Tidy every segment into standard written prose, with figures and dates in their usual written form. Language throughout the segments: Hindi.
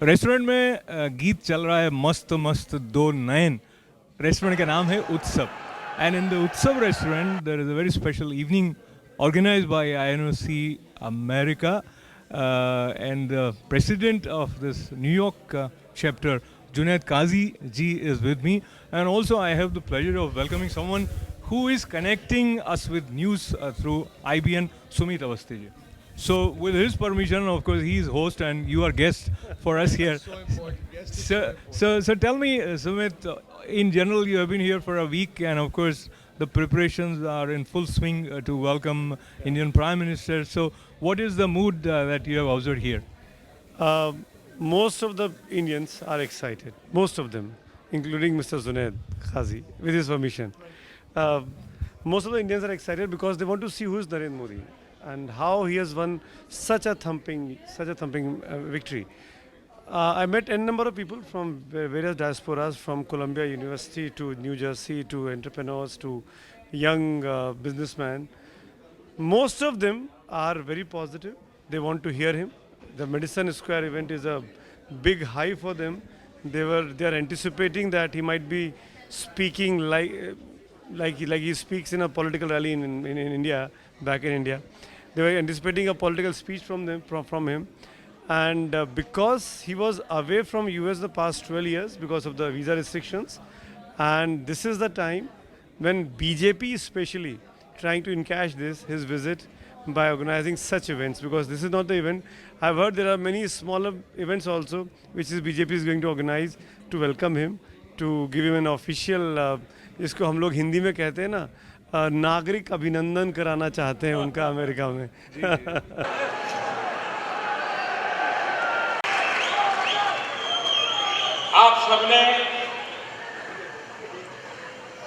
रेस्टोरेंट में गीत चल रहा है मस्त मस्त दो नयन। रेस्टोरेंट का नाम है Utsav and in the Utsav restaurant there is a very special evening organized by INOC America and the president of this New York chapter, Junaid Qazi ji, is with me, and also I have the pleasure of welcoming someone who is connecting us with news through IBN, Sumit Awasthi ji. So with his permission, of course, he is host and you are guest for us here. So important guest. So tell me, Sumit, in general, you have been here for a week, and of course, the preparations are in full swing to welcome Indian Prime Minister. So, what is the mood that you have observed here? Most of the Indians are excited. Most of them, including Mr. Junaid Qazi, with his permission. Most of the Indians are excited because they want to see who is Narendra Modi and how he has won such a thumping victory. I met n number of people from various diasporas, from Columbia University to New Jersey to entrepreneurs to young businessmen. Most of them are very positive. They want to hear him. The Madison Square event is a big high for them. They are anticipating that he might be speaking like he speaks in a political rally in India, back in India. They were anticipating a political speech from him. And because he was away from US the past 12 years because of the visa restrictions, and this is the time when BJP is especially trying to encash his visit by organizing such events, because this is not the event. I've heard there are many smaller events also which is BJP is going to organize to welcome him, to give him an official इसको हम लोग हिंदी में कहते हैं ना, नागरिक अभिनंदन कराना चाहते हैं उनका अमेरिका में. आप सबने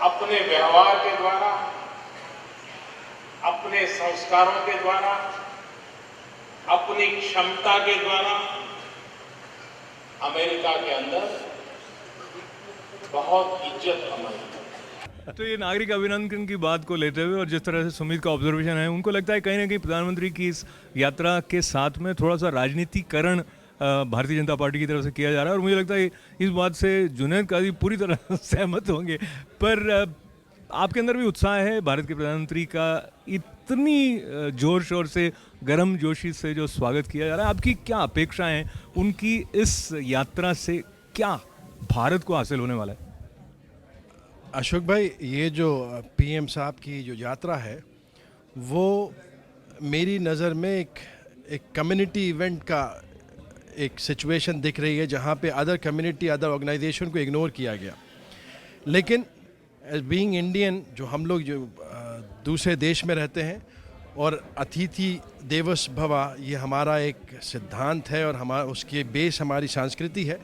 अपने व्यवहार के द्वारा, अपने संस्कारों के द्वारा, अपनी क्षमता के द्वारा अमेरिका के अंदर बहुत इज्जत कमाई. तो ये नागरिक अभिनंदन की बात को लेते हुए और जिस तरह से सुमित का ऑब्जर्वेशन है, उनको लगता है कहीं ना कहीं प्रधानमंत्री की इस यात्रा के साथ में थोड़ा सा राजनीतिकरण भारतीय जनता पार्टी की तरफ से किया जा रहा है, और मुझे लगता है इस बात से जुनैद काजी पूरी तरह सहमत होंगे. पर आपके अंदर भी उत्साह है भारत के प्रधानमंत्री का इतनी जोर शोर से गर्म जोशी से जो स्वागत किया जा रहा है. आपकी क्या अपेक्षाएं हैं उनकी इस यात्रा से, क्या भारत को हासिल होने वाला है? अशोक भाई, ये जो पीएम साहब की जो यात्रा है वो मेरी नज़र में एक कम्युनिटी इवेंट का एक सिचुएशन दिख रही है, जहाँ पे अदर कम्युनिटी, अदर ऑर्गेनाइजेशन को इग्नोर किया गया. लेकिन एज बीइंग इंडियन, जो हम लोग जो दूसरे देश में रहते हैं, और अतिथि देवस भवा ये हमारा एक सिद्धांत है और हमारा उसके बेस हमारी संस्कृति है.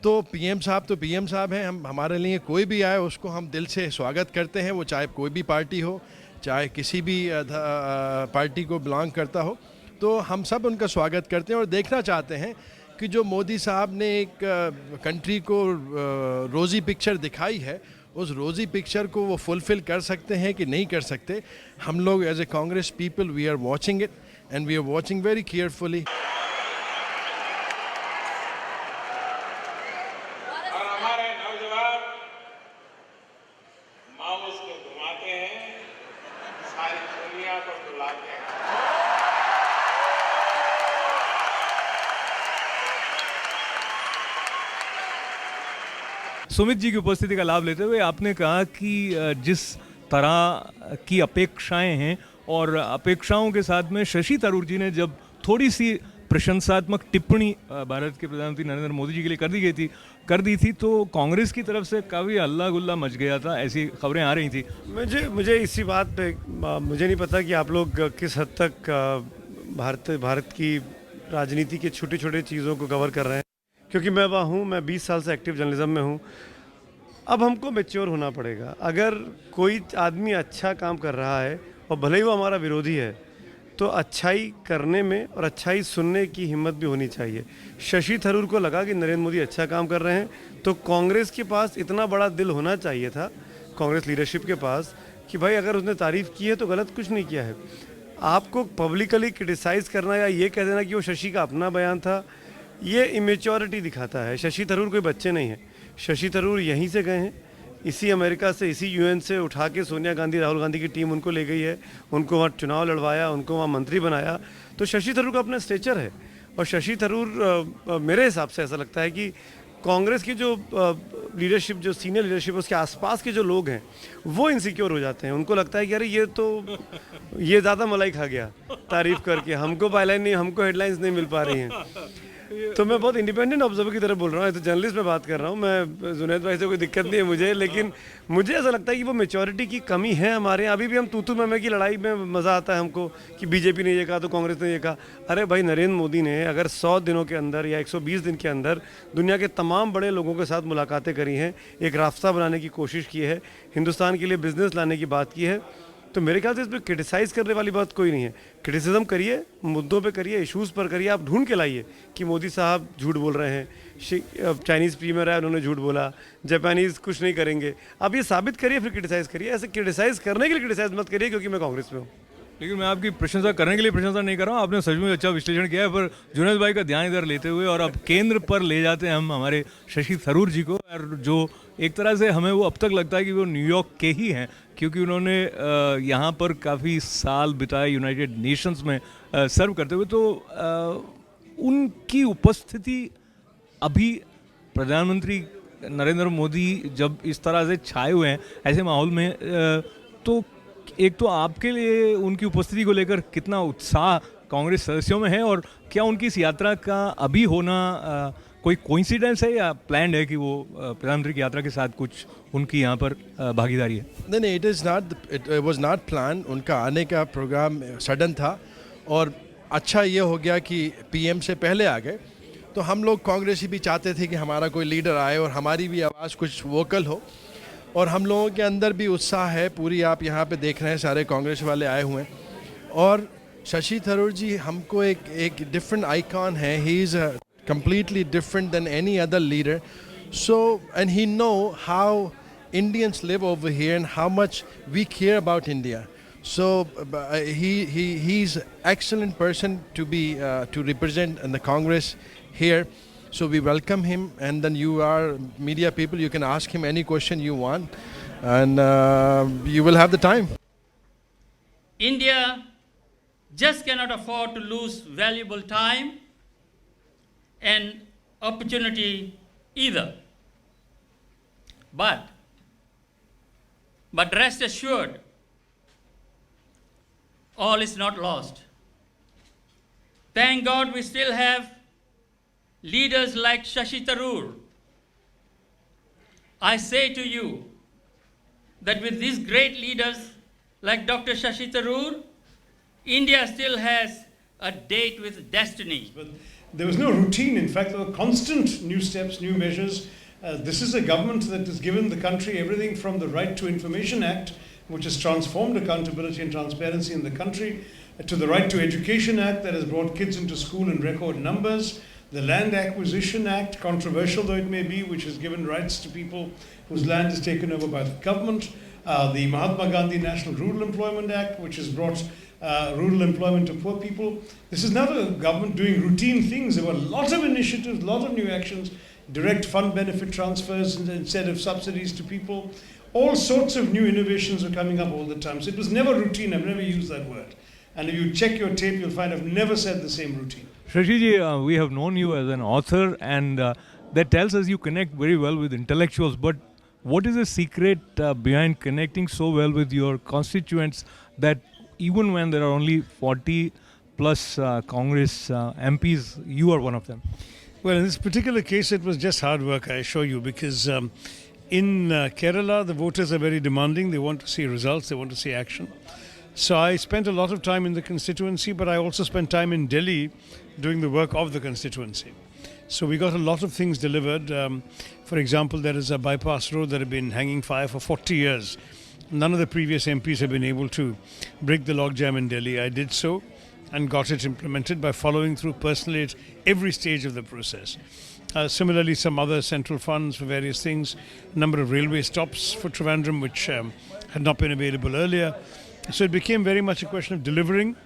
तो पीएम साहब हैं. हमारे लिए कोई भी आए उसको हम दिल से स्वागत करते हैं, वो चाहे कोई भी पार्टी हो, चाहे किसी भी पार्टी को बिलोंग करता हो. तो हम सब उनका स्वागत करते हैं और देखना चाहते हैं कि जो मोदी साहब ने एक कंट्री को रोज़ी पिक्चर दिखाई है, उस रोज़ी पिक्चर को वो फुलफ़िल कर सकते हैं कि नहीं कर सकते. हम लोग as a Congress people we are watching it and we are watching very carefully. और हमारे नौजवान माउस को घुमाते हैं, सारी दुनिया को बुलाते हैं. सुमित जी की उपस्थिति का लाभ लेते हुए आपने कहा कि जिस तरह की अपेक्षाएं हैं, और अपेक्षाओं के साथ में शशि थरूर जी ने जब थोड़ी सी प्रशंसात्मक टिप्पणी भारत के प्रधानमंत्री नरेंद्र मोदी जी के लिए कर दी थी, तो कांग्रेस की तरफ से काफ़ी हल्ला गुल्ला मच गया था, ऐसी खबरें आ रही थी. मुझे इसी बात पे मुझे नहीं पता कि आप लोग किस हद तक भारत की राजनीति के छोटे छोटे चीज़ों को कवर कर रहे हैं, क्योंकि मैं वहाँ हूँ. मैं 20 साल से एक्टिव जर्नलिज्म में हूँ. अब हमको मैच्योर होना पड़ेगा. अगर कोई आदमी अच्छा काम कर रहा है और भले ही वो हमारा विरोधी है, तो अच्छाई करने में और अच्छाई सुनने की हिम्मत भी होनी चाहिए. शशि थरूर को लगा कि नरेंद्र मोदी अच्छा काम कर रहे हैं, तो कांग्रेस के पास इतना बड़ा दिल होना चाहिए था, कांग्रेस लीडरशिप के पास, कि भाई अगर उसने तारीफ़ की है तो गलत कुछ नहीं किया है. आपको पब्लिकली क्रिटिसाइज़ करना या ये कह देना कि वो शशि का अपना बयान था, ये इमेच्योरिटी दिखाता है। शशि थरूर कोई बच्चे नहीं है। शशि थरूर यहीं से गए हैं, इसी अमेरिका से, इसी यूएन से उठा के सोनिया गांधी, राहुल गांधी की टीम उनको ले गई है, उनको वहाँ चुनाव लड़वाया, उनको वहाँ मंत्री बनाया। तो शशि थरूर का अपना स्टेचर है। और शशि थरूर मेरे हिसाब से ऐसा लगता है कि कांग्रेस की जो लीडरशिप, जो सीनियर लीडरशिप है, उसके आसपास के जो लोग हैं वो इनसिक्योर हो जाते हैं। उनको लगता है कि अरे ये ज़्यादा मलाई खा गया तारीफ करके, हमको बायलाइन नहीं, हमको हेडलाइंस नहीं मिल पा रही हैं। तो मैं बहुत इंडिपेंडेंट ऑब्जर्वर की तरह बोल रहा हूँ, तो जर्नलिस्ट में बात कर रहा हूँ मैं। जुनैद भाई से कोई दिक्कत नहीं है मुझे, लेकिन मुझे ऐसा लगता है कि वो मेच्योरिटी की कमी है हमारे यहाँ। अभी भी हम तू मैं की लड़ाई में मज़ा आता है हमको कि बीजेपी ने ये कहा तो कांग्रेस ने ये कहा। अरे भाई, नरेंद्र मोदी ने अगर 100 दिनों के अंदर या 120 दिन के अंदर दुनिया के तमाम बड़े लोगों के साथ मुलाकातें करी हैं, एक रास्ता बनाने की कोशिश की है, हिंदुस्तान के लिए बिजनेस लाने की बात की है, तो मेरे ख्याल से इसमें क्रिटिसाइज़ करने वाली बात कोई नहीं है। क्रिटिसिज्म करिए, मुद्दों पे करिए, इश्यूज़ पर करिए। आप ढूंढ के लाइए कि मोदी साहब झूठ बोल रहे हैं, चाइनीज़ प्रीमियर है उन्होंने झूठ बोला, जापानीज़ कुछ नहीं करेंगे। आप ये साबित करिए, फिर क्रिटिसाइज़ करिए। ऐसे क्रिटिसाइज़ करने के लिए क्रिटिसाइज़ मत करिए क्योंकि मैं कांग्रेस में हूँ। लेकिन मैं आपकी प्रशंसा करने के लिए प्रशंसा नहीं कर रहा हूँ, आपने सचमुच अच्छा विश्लेषण किया है। पर जुनैद भाई का ध्यान इधर लेते हुए और अब केंद्र पर ले जाते हैं हम हमारे शशि थरूर जी को, और जो एक तरह से हमें वो अब तक लगता है कि वो न्यूयॉर्क के ही हैं, क्योंकि उन्होंने यहाँ पर काफ़ी साल बिताए यूनाइटेड नेशंस में सर्व करते हुए। तो उनकी उपस्थिति अभी प्रधानमंत्री नरेंद्र मोदी जब इस तरह से छाए हुए हैं ऐसे माहौल में, तो एक तो आपके लिए उनकी उपस्थिति को लेकर कितना उत्साह कांग्रेस सदस्यों में है, और क्या उनकी इस यात्रा का अभी होना कोई कोइंसिडेंस है या प्लान्ड है कि वो प्रधानमंत्री की यात्रा के साथ कुछ उनकी यहाँ पर भागीदारी है? नहीं, इट वाज नॉट प्लान। उनका आने का प्रोग्राम सडन था, और अच्छा ये हो गया कि पीएम से पहले आ गए। तो हम लोग कांग्रेसी भी चाहते थे कि हमारा कोई लीडर आए और हमारी भी आवाज़ कुछ वोकल हो, और हम लोगों के अंदर भी उत्साह है पूरी। आप यहाँ पे देख रहे हैं सारे कांग्रेस वाले आए हुए हैं, और शशि थरूर जी हमको एक डिफरेंट आइकॉन है। He is completely different than any other leader. So, and he know how Indians live over here and how much we care about India. So he's excellent person to be to represent in the Congress here. So we welcome him, and then you are media people, you can ask him any question you want, and you will have the time. India just cannot afford to lose valuable time and opportunity either. But rest assured, all is not lost. Thank God we still have leaders like Shashi Tharoor. I say to you that with these great leaders like Dr. Shashi Tharoor, India still has a date with destiny. But there was no routine. In fact, there were constant new steps, new measures. This is a government that has given the country everything from the Right to Information Act, which has transformed accountability and transparency in the country, to the Right to Education Act that has brought kids into school in record numbers, the Land Acquisition Act, controversial though it may be, which has given rights to people whose land is taken over by the government, the Mahatma Gandhi National Rural Employment Act, which has brought rural employment to poor people. This is not a government doing routine things. There were a lot of initiatives, a lot of new actions, direct fund benefit transfers instead of subsidies to people. All sorts of new innovations are coming up all the time. So it was never routine. I've never used that word. And if you check your tape, you'll find I've never said the same routine. Shashi ji, we have known you as an author, and that tells us you connect very well with intellectuals. But what is the secret behind connecting so well with your constituents that even when there are only 40 plus Congress MPs, you are one of them? Well, in this particular case, it was just hard work, I assure you, because in Kerala, the voters are very demanding. They want to see results. They want to see action. So I spent a lot of time in the constituency, but I also spent time in Delhi doing the work of the constituency. So we got a lot of things delivered. For example, there is a bypass road that had been hanging fire for 40 years. None of the previous MPs have been able to break the logjam in Delhi. I did so and got it implemented by following through personally at every stage of the process. Similarly, some other central funds for various things, a number of railway stops for Trivandrum which had not been available earlier. So it became very much a question of delivering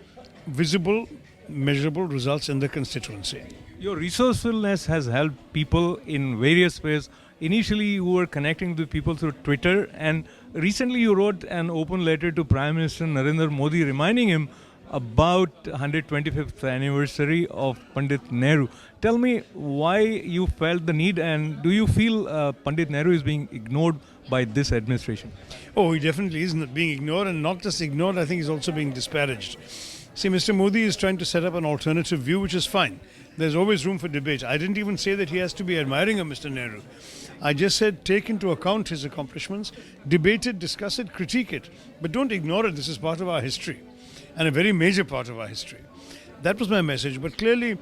visible, measurable results in the constituency. Your resourcefulness has helped people in various ways. Initially, you were connecting with people through Twitter, and recently you wrote an open letter to Prime Minister Narendra Modi reminding him about 125th anniversary of Pandit Nehru. Tell me why you felt the need, and do you feel Pandit Nehru is being ignored by this administration? Oh, he definitely isn't being ignored, and not just ignored, I think he's also being disparaged. See, Mr. Modi is trying to set up an alternative view, which is fine. There's always room for debate. I didn't even say that he has to be admiring of Mr. Nehru. I just said take into account his accomplishments, debate it, discuss it, critique it, but don't ignore it. This is part of our history, and a very major part of our history. That was my message. But clearly,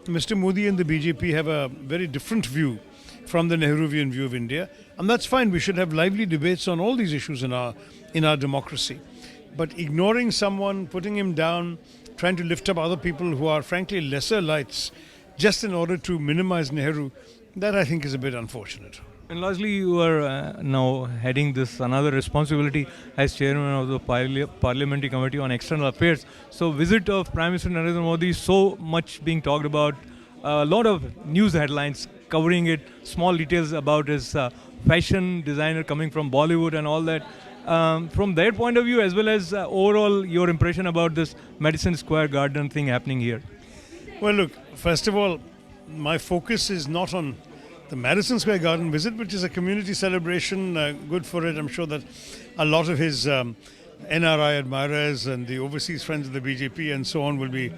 Mr. Modi and the BJP have a very different view from the Nehruvian view of India, and that's fine. We should have lively debates on all these issues in our democracy. But ignoring someone, putting him down, trying to lift up other people who are frankly lesser lights, just in order to minimize Nehru, that I think is a bit unfortunate. And largely, you are now heading this another responsibility as chairman of the Parliamentary Committee on External Affairs. So, visit of Prime Minister Narendra Modi, so much being talked about, a lot of news headlines covering it, small details about his fashion designer coming from Bollywood and all that. From their point of view, as well as overall your impression about this Madison Square Garden thing happening here. Well, look, first of all, my focus is not on the Madison Square Garden visit, which is a community celebration, good for it. I'm sure that a lot of his NRI admirers and the overseas friends of the BJP and so on will be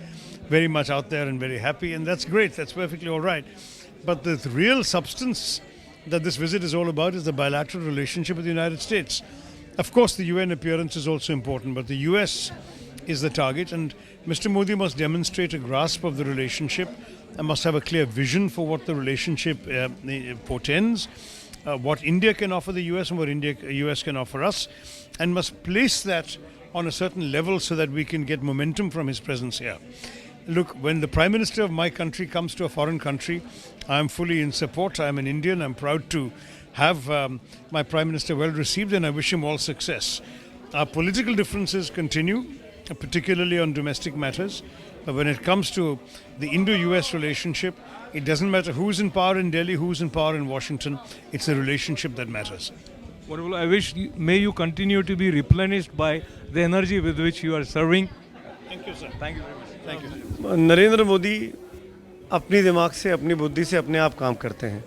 very much out there and very happy, and that's great, that's perfectly all right. But the real substance that this visit is all about is the bilateral relationship with the United States. Of course, the UN appearance is also important, but the US is the target, and Mr. Modi must demonstrate a grasp of the relationship and must have a clear vision for what the relationship portends, what India can offer the US and what US can offer us, and must place that on a certain level so that we can get momentum from his presence here. Look, when the Prime Minister of my country comes to a foreign country, I am fully in support. I am an Indian. I'm proud to have my Prime Minister well received, and I wish him all success. Our political differences continue, particularly on domestic matters. But when it comes to the Indo-US relationship, it doesn't matter who's in power in Delhi, who's in power in Washington. It's the relationship that matters. Wonderful. I wish may you continue to be replenished by the energy with which you are serving. Thank you, sir. Thank you very much. Thank you, sir. Narendra Modi अपनी दिमाग से, अपनी बुद्धि से अपने आप काम करते हैं।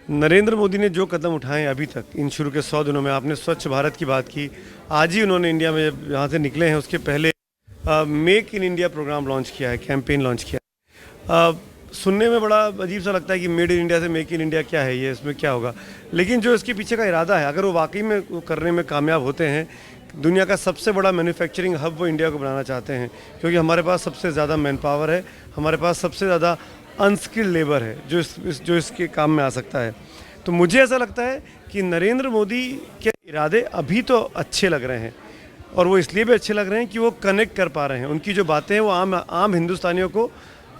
नरेंद्र मोदी ने जो कदम उठाए अभी तक इन शुरू के 100 दिनों में, आपने स्वच्छ भारत की बात की, आज ही उन्होंने इंडिया में यहाँ से निकले हैं उसके पहले make in India programme launch किया है, कैंपेन लॉन्च किया है। सुनने में बड़ा अजीब सा लगता है कि मेड इन इंडिया से मेक इन इंडिया क्या है, ये इसमें क्या होगा, लेकिन जो इसके पीछे का इरादा है, अगर वो वाकई में करने में कामयाब होते हैं, दुनिया का सबसे बड़ा मैन्युफैक्चरिंग हब वो इंडिया को बनाना चाहते हैं, क्योंकि हमारे पास सबसे ज़्यादा मैन पावर है, हमारे पास सबसे ज़्यादा अनस्किल्ड लेबर है जो इसके काम में आ सकता है। तो मुझे ऐसा लगता है कि नरेंद्र मोदी के इरादे अभी तो अच्छे लग रहे हैं, और वो इसलिए भी अच्छे लग रहे हैं कि वो कनेक्ट कर पा रहे हैं। उनकी जो बातें हैं वो आम हिंदुस्तानियों को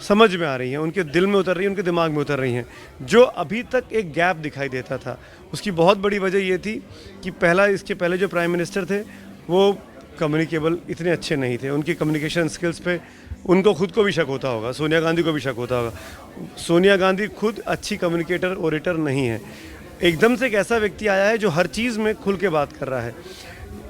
समझ में आ रही हैं, उनके दिल में उतर रही हैं, उनके दिमाग में उतर रही हैं। जो अभी तक एक गैप दिखाई देता था, उसकी बहुत बड़ी वजह ये थी कि इसके पहले जो प्राइम मिनिस्टर थे वो कम्युनिकेबल इतने अच्छे नहीं थे, उनकी कम्युनिकेशन स्किल्स पे उनको खुद को भी शक होता होगा, सोनिया गांधी को भी शक होता होगा। सोनिया गांधी खुद अच्छी कम्युनिकेटर ओरेटर नहीं है। एकदम से एक ऐसा व्यक्ति आया है जो हर चीज़ में खुल के बात कर रहा है।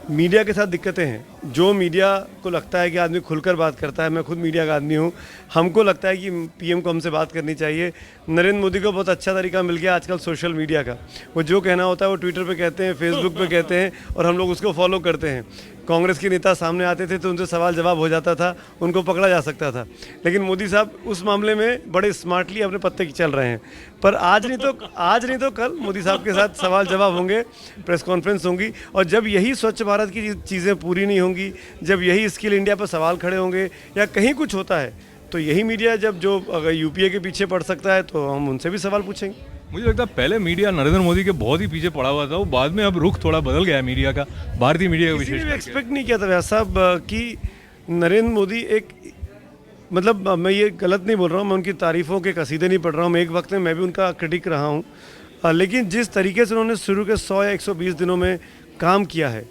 मीडिया के साथ दिक्कतें हैं, जो मीडिया को लगता है कि आदमी खुलकर बात करता है, मैं खुद मीडिया का आदमी हूँ, हमको लगता है कि पीएम को हमसे बात करनी चाहिए। नरेंद्र मोदी को बहुत अच्छा तरीका मिल गया आजकल सोशल मीडिया का, वो जो कहना होता है वो ट्विटर पे कहते हैं, फेसबुक पे कहते हैं, और हम लोग उसको फॉलो करते हैं। कांग्रेस के नेता सामने आते थे तो उनसे सवाल जवाब हो जाता था, उनको पकड़ा जा सकता था, लेकिन मोदी साहब उस मामले में बड़े स्मार्टली अपने पत्ते की चल रहे हैं। पर आज नहीं तो कल मोदी साहब के साथ सवाल जवाब होंगे, प्रेस कॉन्फ्रेंस होंगी, और जब यही स्वच्छ भारत की चीज़ें पूरी नहीं होंगी, जब यही स्किल इंडिया पर सवाल खड़े होंगे या कहीं कुछ होता है, तो यही मीडिया जब जो अगर यूपीए के पीछे पड़ सकता है तो हम उनसे भी सवाल पूछेंगे। मुझे लगता है पहले मीडिया नरेंद्र मोदी के बहुत ही पीछे पड़ा हुआ था, वो बाद में अब रुख थोड़ा बदल गया है मीडिया का, भारतीय मीडिया का विशेष करके। एक्सपेक्ट नहीं किया था व्यास साहब कि नरेंद्र मोदी मतलब मैं ये गलत नहीं बोल रहा हूँ, मैं उनकी तारीफ़ों के कसीदे नहीं पढ़ रहा हूँ, मैं एक वक्त में मैं भी उनका क्रिटिक रहा हूँ, लेकिन जिस तरीके से उन्होंने शुरू के 100 या 120 दिनों में काम किया है,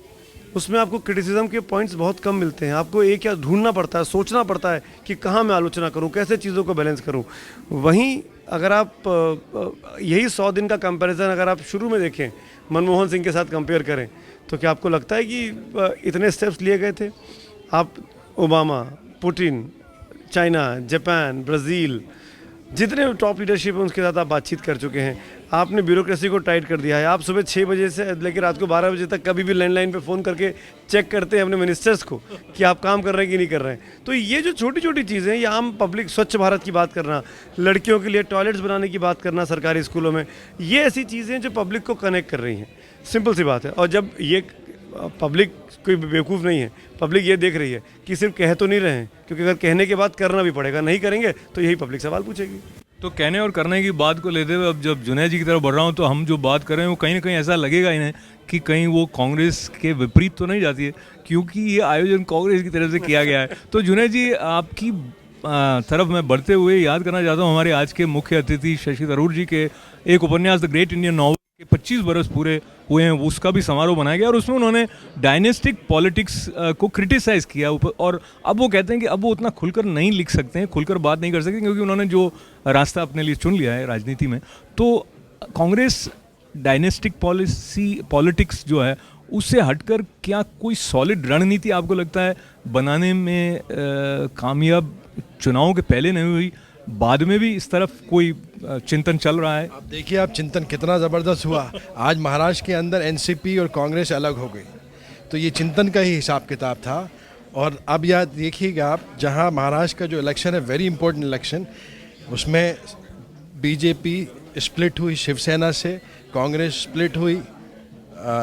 उसमें आपको क्रिटिसिज्म के पॉइंट्स बहुत कम मिलते हैं। आपको एक या ढूंढना पड़ता है, सोचना पड़ता है कि कहाँ मैं आलोचना करूँ, कैसे चीज़ों को बैलेंस करूँ। वहीं अगर आप यही 100 दिन का कंपैरिजन अगर आप शुरू में देखें, मनमोहन सिंह के साथ कंपेयर करें, तो क्या आपको लगता है कि इतने स्टेप्स लिए गए थे? आप Obama, Putin, China, Japan, Brazil, जितने टॉप लीडरशिप है उनके साथ आप बातचीत कर चुके हैं। आपने ब्यूरोक्रेसी को टाइट कर दिया है। आप सुबह 6 बजे से लेकर रात को 12 बजे तक कभी भी लैंडलाइन पे फ़ोन करके चेक करते हैं अपने मिनिस्टर्स को कि आप काम कर रहे हैं कि नहीं कर रहे हैं। तो ये जो छोटी छोटी चीज़ें हैं, ये आम पब्लिक, स्वच्छ भारत की बात करना, लड़कियों के लिए टॉयलेट्स बनाने की बात करना सरकारी स्कूलों में, ये ऐसी चीज़ें हैं जो पब्लिक को कनेक्ट कर रही हैं। सिंपल सी बात है। और जब ये पब्लिक कोई बेवकूफ़ नहीं है, पब्लिक ये देख रही है कि सिर्फ कह तो नहीं रहे हैं, क्योंकि अगर कहने के बाद करना भी पड़ेगा, नहीं करेंगे तो यही पब्लिक सवाल पूछेगी। तो कहने और करने की बात को लेते हुए अब जब जुनैद जी की तरफ बढ़ रहा हूँ, तो हम जो बात कर रहे हैं वो कहीं ना कहीं ऐसा लगेगा इन्हें कि कहीं वो कांग्रेस के विपरीत तो नहीं जाती है, क्योंकि ये आयोजन कांग्रेस की तरफ से किया गया है। तो जुनैद जी, आपकी तरफ मैं बढ़ते हुए याद करना चाहता हूँ हमारे आज के मुख्य अतिथि शशि थरूर जी के एक उपन्यास द ग्रेट इंडियन नॉवल के 25 बरस पूरे हुए हैं, उसका भी समारोह बनाया गया और उसमें उन्होंने डायनेस्टिक पॉलिटिक्स को क्रिटिसाइज़ किया ऊपर। और अब वो कहते हैं कि अब वो उतना खुलकर नहीं लिख सकते हैं, खुलकर बात नहीं कर सकते, क्योंकि उन्होंने जो रास्ता अपने लिए चुन लिया है राजनीति में। तो कांग्रेस डायनेस्टिक पॉलिटिक्स जो है उससे हटकर क्या कोई सॉलिड रणनीति आपको लगता है बनाने में कामयाब चुनावों के पहले नहीं हुई, बाद में भी इस तरफ कोई चिंतन चल रहा है? अब देखिए आप चिंतन कितना ज़बरदस्त हुआ। आज महाराष्ट्र के अंदर एनसीपी और कांग्रेस अलग हो गई, तो ये चिंतन का ही हिसाब किताब था। और अब याद देखिएगा आप, जहां महाराष्ट्र का जो इलेक्शन है, वेरी इंपॉर्टेंट इलेक्शन, उसमें बीजेपी स्प्लिट हुई शिवसेना से, कांग्रेस स्प्लिट हुई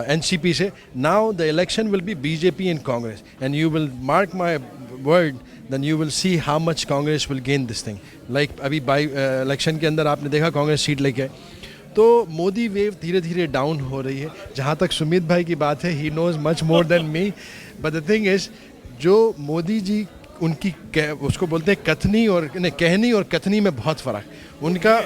एनसीपी से। Now the election will be BJP and Congress, and you will mark my word, then you will see how much Congress will gain this thing. Like अभी बाई इलेक्शन के अंदर आपने देखा कांग्रेस सीट लेके आए। तो मोदी वेव धीरे धीरे डाउन हो रही है। जहाँ तक सुमित भाई की बात है, he knows much more than me, but the thing is, जो मोदी जी उनकी उसको बोलते हैं कथनी और कहनी और कथनी में बहुत फ़र्क। उनका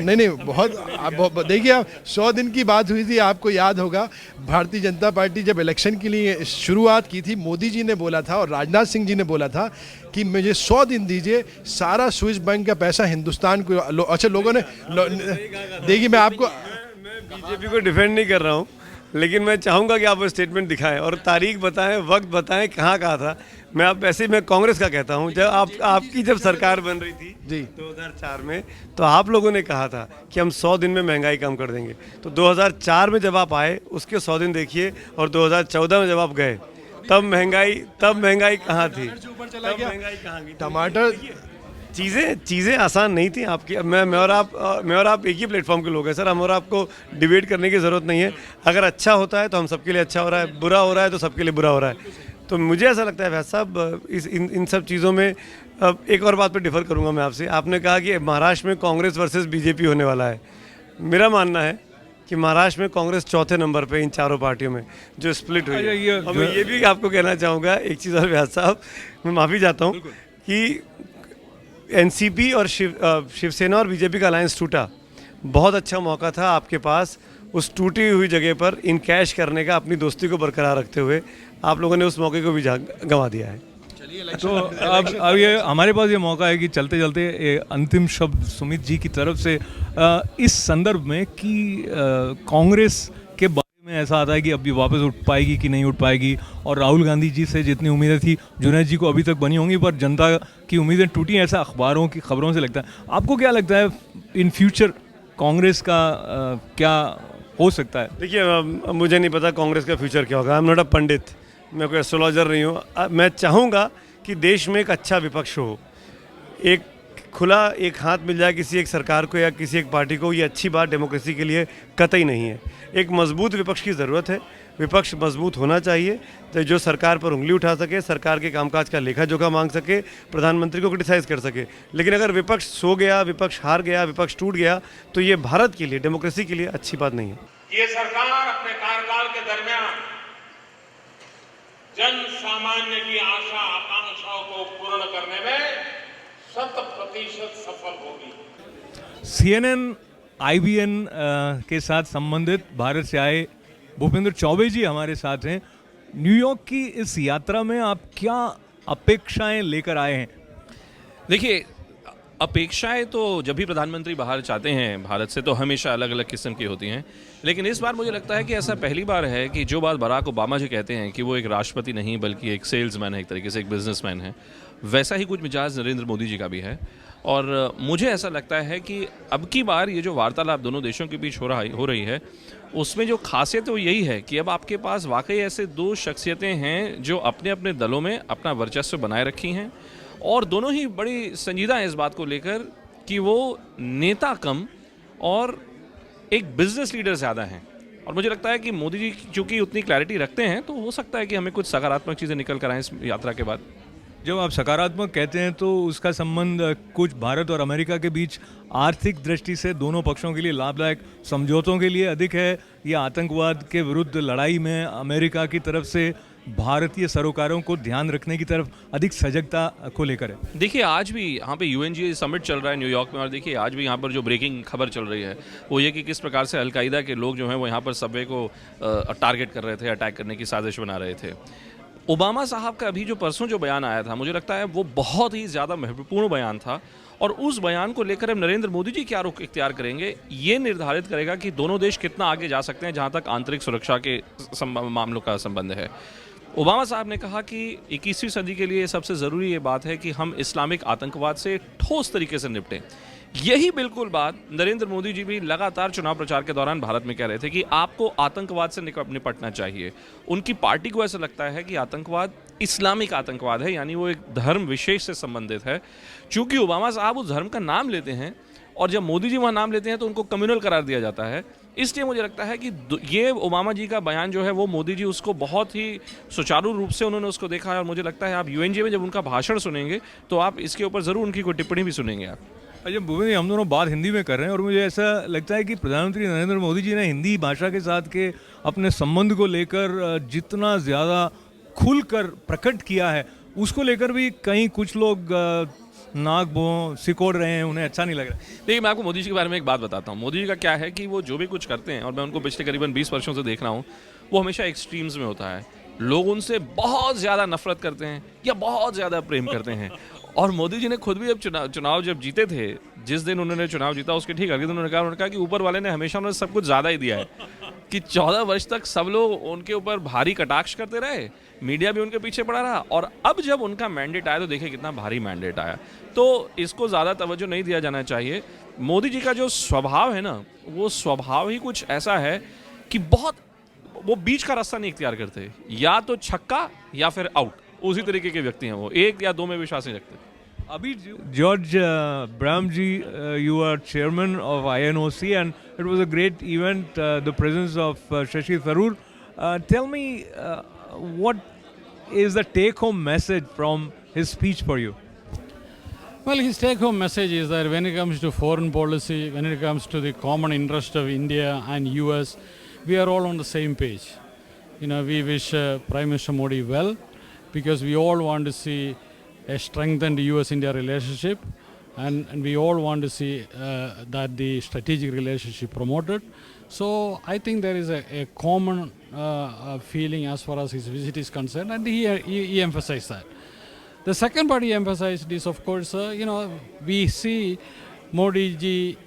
नहीं बहुत देखिए आप, 100 दिन की बात हुई थी, आपको याद होगा भारतीय जनता पार्टी जब इलेक्शन के लिए शुरुआत की थी, मोदी जी ने बोला था और राजनाथ सिंह जी ने बोला था कि मुझे 100 दिन दीजिए, सारा स्विस बैंक का पैसा हिंदुस्तान को अच्छा लोगों ने देखिए, मैं आपको बीजेपी को डिफेंड नहीं कर रहा हूँ, लेकिन मैं चाहूँगा कि आप वो स्टेटमेंट दिखाएं और तारीख बताएं, वक्त बताएं, कहाँ कहा था। मैं कांग्रेस का कहता हूँ, जब आपकी जब सरकार बन रही थी जी 2004 में, तो आप लोगों ने कहा था कि हम 100 दिन में महंगाई कम कर देंगे। तो 2004 में जब आप आए, उसके 100 दिन देखिए, और 2014 में जब आप गए, तब महंगाई कहाँ थी? महंगाई कहाँ गई? टमाटर चीज़ें आसान नहीं थी आपकी। मैं और आप एक ही प्लेटफॉर्म के लोग हैं सर, हम और आपको डिबेट करने की ज़रूरत नहीं है। अगर अच्छा होता है तो हम सबके लिए अच्छा हो रहा है, बुरा हो रहा है तो सबके लिए बुरा हो रहा है। तो मुझे ऐसा लगता है वैसा साहब, इन सब चीज़ों में एक और बात पर डिफ़र करूंगा मैं आपसे। आपने कहा कि महाराष्ट्र में कांग्रेस वर्सेस बीजेपी होने वाला है। मेरा मानना है कि महाराष्ट्र में कांग्रेस चौथे नंबर पे इन चारों पार्टियों में जो स्प्लिट हुई है। और मैं ये भी आपको कहना चाहूँगा एक चीज़ और व्यास साहब, मैं माफ़ी चाहता हूँ कि एनसीपी और शिवसेना और बीजेपी का अलायंस टूटा। बहुत अच्छा मौका था आपके पास उस टूटी हुई जगह पर इन कैश करने का, अपनी दोस्ती को बरकरार रखते हुए। आप लोगों ने उस मौके को भी गंवा दिया है। तो अब ये हमारे पास ये मौका है कि चलते चलते अंतिम शब्द सुमित जी की तरफ से इस संदर्भ में कि कांग्रेस के बारे में ऐसा आता है कि अब ये वापस उठ पाएगी कि नहीं उठ पाएगी, और राहुल गांधी जी से जितनी उम्मीदें थी जुनैद जी को अभी तक बनी होंगी, पर जनता की उम्मीदें टूटी, ऐसा अखबारों की खबरों से लगता है। आपको क्या लगता है इन फ्यूचर कांग्रेस का क्या हो सकता है? देखिए, मुझे नहीं पता कांग्रेस का फ्यूचर क्या होगा। आई एम नॉट अ पंडित, मैं कोई एस्ट्रोलॉजर नहीं हूँ। मैं चाहूँगा कि देश में एक अच्छा विपक्ष हो, एक खुला एक हाथ मिल जाए किसी एक सरकार को या किसी एक पार्टी को। ये अच्छी बात डेमोक्रेसी के लिए कतई नहीं है। एक मजबूत विपक्ष की ज़रूरत है। विपक्ष मजबूत होना चाहिए, तो जो सरकार पर उंगली उठा सके, सरकार के कामकाज का लेखा जोखा मांग सके, प्रधानमंत्री को क्रिटिसाइज़ कर सके। लेकिन अगर विपक्ष सो गया, विपक्ष हार गया, विपक्ष टूट गया, तो ये भारत के लिए, डेमोक्रेसी के लिए अच्छी बात नहीं है। ये सरकार अपने कार्यकाल के दरमियान जन सामान्य की आशा आकांक्षाओं को पूर्ण करने में 100% सफल होगी। CNN IBN के साथ संबंधित भारत से आए भूपेंद्र चौबे जी हमारे साथ हैं। न्यूयॉर्क की इस यात्रा में आप क्या अपेक्षाएं लेकर आए हैं? देखिए, अपेक्षाएं तो जब भी प्रधानमंत्री बाहर जाते हैं भारत से तो हमेशा अलग अलग किस्म की होती हैं, लेकिन इस बार मुझे लगता है कि ऐसा पहली बार है कि जो बात बराक ओबामा जी कहते हैं कि वो एक राष्ट्रपति नहीं बल्कि एक सेल्समैन है, एक तरीके से एक बिजनेसमैन है, वैसा ही कुछ मिजाज नरेंद्र मोदी जी का भी है। और मुझे ऐसा लगता है कि अब की बार ये जो वार्तालाप दोनों देशों के बीच हो रही है, उसमें जो खासियत है वो यही है कि अब आपके पास वाकई ऐसे दो शख्सियतें हैं जो अपने अपने दलों में अपना वर्चस्व बनाए रखी हैं, और दोनों ही बड़ी संजीदा हैं इस बात को लेकर कि वो नेता कम और एक बिजनेस लीडर ज़्यादा हैं। और मुझे लगता है कि मोदी जी चूँकि उतनी क्लैरिटी रखते हैं तो हो सकता है कि हमें कुछ सकारात्मक चीज़ें निकल कर आएँ इस यात्रा के बाद। जब आप सकारात्मक कहते हैं तो उसका संबंध कुछ भारत और अमेरिका के बीच आर्थिक दृष्टि से दोनों पक्षों के लिए लाभदायक समझौतों के लिए अधिक है, या आतंकवाद के विरुद्ध लड़ाई में अमेरिका की तरफ से भारतीय सरोकारों को ध्यान रखने की तरफ अधिक सजगता को लेकर है? देखिए, आज भी यहाँ पे UNGA समिट चल रहा है न्यूयॉर्क में, और देखिए आज भी यहाँ पर जो ब्रेकिंग खबर चल रही है वो ये कि किस प्रकार से अलकायदा के लोग जो हैं वो यहाँ पर सबवे को टारगेट कर रहे थे, अटैक करने की साजिश बना रहे थे। ओबामा साहब का अभी जो परसों जो बयान आया था, मुझे लगता है वो बहुत ही ज़्यादा महत्वपूर्ण बयान था, और उस बयान को लेकर अब नरेंद्र मोदी जी क्या रुख इख्तियार करेंगे ये निर्धारित करेगा कि दोनों देश कितना आगे जा सकते हैं जहाँ तक आंतरिक सुरक्षा के मामलों का संबंध है। ओबामा साहब ने कहा कि 21वीं सदी के लिए सबसे ज़रूरी ये बात है कि हम इस्लामिक आतंकवाद से ठोस तरीके से निपटें। यही बिल्कुल बात नरेंद्र मोदी जी भी लगातार चुनाव प्रचार के दौरान भारत में कह रहे थे कि आपको आतंकवाद से निपटना चाहिए। उनकी पार्टी को ऐसा लगता है कि आतंकवाद इस्लामिक आतंकवाद है, यानी वो एक धर्म विशेष से संबंधित है। चूंकि ओबामा साहब उस धर्म का नाम लेते हैं और जब मोदी जी वहाँ नाम लेते हैं तो उनको कम्युनल करार दिया जाता है, इसलिए मुझे लगता है कि ये ओबामा जी का बयान जो है वो मोदी जी उसको बहुत ही सुचारू रूप से उन्होंने उसको देखा है। और मुझे लगता है आप UNGA में जब उनका भाषण सुनेंगे तो आप इसके ऊपर ज़रूर उनकी कोई टिप्पणी भी सुनेंगे आप। अच्छा भूपेंद्र जी, हम दोनों बात हिंदी में कर रहे हैं और मुझे ऐसा लगता है कि प्रधानमंत्री नरेंद्र मोदी जी ने हिंदी भाषा के साथ के अपने संबंध को लेकर जितना ज़्यादा खुलकर प्रकट किया है, उसको लेकर भी कहीं कुछ लोग नाक भों सिकोड़ रहे हैं, उन्हें अच्छा नहीं लग रहा। देखिए, मैं आपको मोदी जी के बारे में एक बात बताता हूँ। मोदी जी का क्या है कि वो जो भी कुछ करते हैं, और मैं उनको पिछले करीबन 20 वर्षों से देख रहा हूँ, वो हमेशा एक्सट्रीम्स में होता है। लोग उनसे बहुत ज़्यादा नफरत करते हैं या बहुत ज़्यादा प्रेम करते हैं। और मोदी जी ने खुद भी जब चुनाव जब जीते थे, जिस दिन उन्होंने चुनाव जीता उसके ठीक अगले दिन उन्होंने कहा कि ऊपर वाले ने हमेशा उन्हें सब कुछ ज़्यादा ही दिया है, कि 14 वर्ष तक सब लोग उनके ऊपर भारी कटाक्ष करते रहे, मीडिया भी उनके पीछे पड़ा रहा, और अब जब उनका मैंडेट आया तो देखिए कितना भारी मैंडेट आया। तो इसको ज़्यादा तवज्जो नहीं दिया जाना चाहिए। मोदी जी का जो स्वभाव है ना, वो स्वभाव ही कुछ ऐसा है कि बहुत वो बीच का रास्ता नहीं इख्तियार करते, या तो छक्का या फिर आउट, उसी तरीके के व्यक्ति हैं वो, एक या दो में विश्वास नहीं रखते। अभी George Bram ji, you are chairman of INOC and it was a great event, the presence of Shashi Tharoor. Tell me, what is the take-home message from his speech for you? Well, his take-home message is that when it comes to foreign policy, when it comes to the common interest of India and US, we are all on the same page. You know, we wish Prime Minister Modi well, because we all want to see a strengthened US-India relationship, and we all want to see that the strategic relationship promoted. So I think there is a common feeling as far as his visit is concerned, and he emphasized that. The second part he emphasized is, of course, we see Modi ji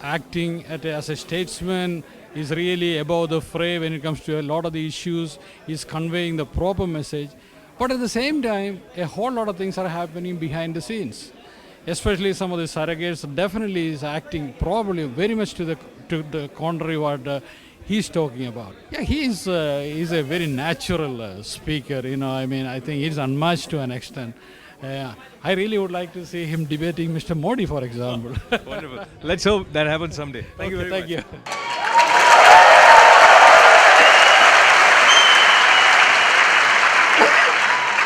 acting as a statesman, is really above the fray when it comes to a lot of the issues, is conveying the proper message. But at the same time, a whole lot of things are happening behind the scenes. Especially some of the surrogates definitely is acting probably very much to the contrary what he's talking about. Yeah, he's a very natural speaker, I think he's unmatched to an extent. I really would like to see him debating Mr. Modi, for example. Wonderful. Let's hope that happens someday. Thank you very much. Thank you.